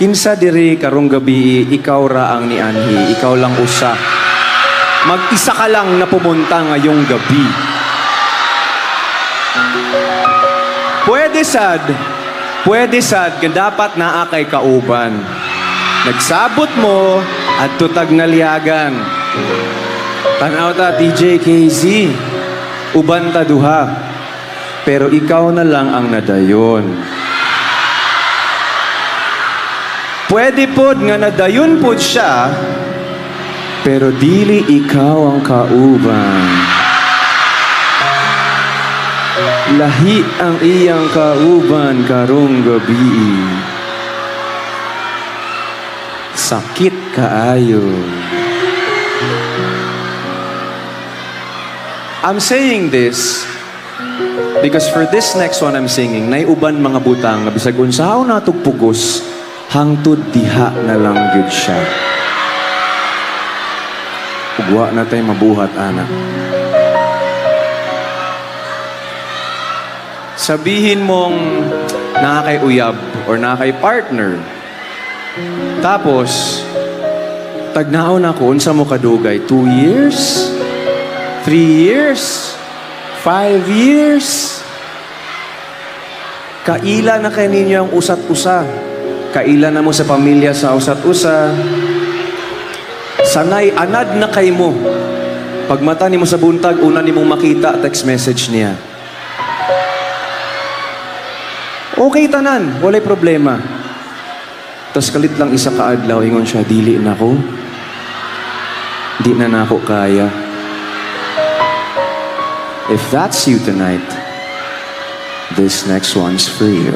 Kinsa diri karong gabi, ikaw ra ang nianhi, ikaw lang usa. Mag-isa ka lang na pumunta ngayong gabi. Pwede sad, nga dapat naa kay kauban. Nagsabot mo at tutag naliagan. Tanaw ta, TJ, KZ, uban ta duha. Pero ikaw na lang ang nadayon. Pwede pod nga nadayon pod siya, pero dili ikaw ang kauban. Lahi ang iyang kauban karong gabi. Sakit kaayo. I'm saying this because for this next one I'm singing, naiuban mga butang, bisag unsahaw natog pugos, hangtod diha na lang gyud siya. Ugwa na tay mabuhat, anak. Sabihin mong nakakay uyab or nakakay partner. Tapos, tagnaon ako, unsa mo kadugay? 2 years? 3 years? 5 years? Kaila na kay ninyo ang usat-usa. Kaila na mo sa pamilya sa usat-usa. Sanay, anad na kay mo. Pagmata ni mo sa buntag, una ni mong makita, text message niya. Okay tanan, walay problema. Tapos kalit lang isa kaadlaw, ingon siya, dili na ko. Di na nako kaya. If that's you tonight, this next one's for you.